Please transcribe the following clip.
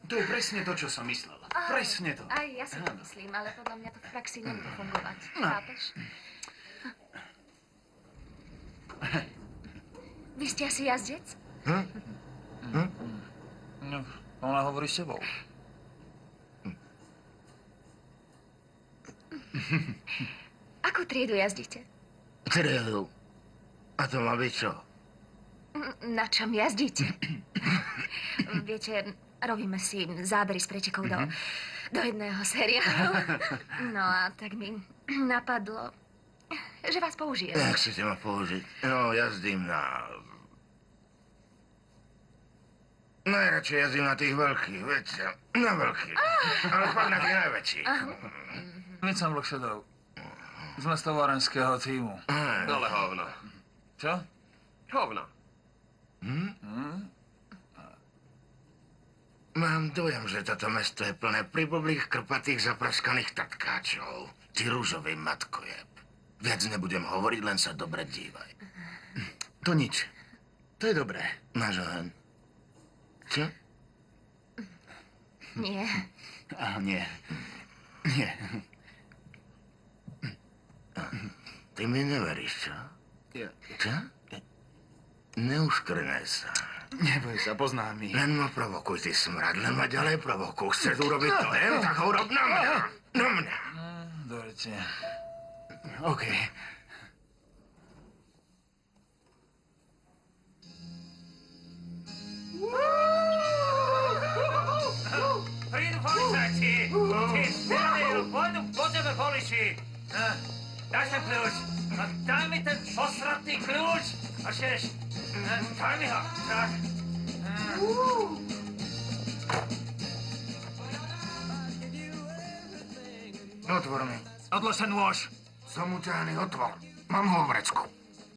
To je presne to, čo som myslel. Presne to. Aj ja si to myslím, ale podľa mňa to v praxi nebude fungovať. Chápeš? Vy ste asi jazdec? No, ona hovorí s tebou. Akú triedu jazdíte? Triedu. A to má byť čo? Na čom jazdíte? Viete, robíme si zábery z pretekov do jedného seriálu. No a tak mi napadlo, že vás použijem. Jak chcete ma použiť? No, jazdím na... Najradšej jazdím na tých veľkých, viete. Na veľkých. Ale fakt na tých najväčších. Vicam Vlkšedov. Z mestovárenského tímu. Ale hovno. Čo? Hovno. Mám dojem, že toto mesto je plné priblblých, krpatých, zapraskaných tatkáčov. Ty rúžový matkojeb. Viac nebudem hovoriť, len sa dobre dívaj. To nič. To je dobré. Máš oheň? Čo? Nie. Nie. Nie. Ty mi neveríš, čo? Čo? Neuškrnaj sa. Neboj sa, poznám ich. Len ma provokuj, ty smrad, len ma ďalej provokuj. Chceš urobiť to, tak ho urob na mňa. Na mňa. Dojte. OK. Prídu policajti! Ty debil, pôjdu po tebe poliči! Daj sem kľúč! Daj mi ten posratný kľúč! A šeš, daj mi ho! Tak. Otvor mi. Odlož ten nôž! Som uťahaný, otvor. Mám ho v vrecku.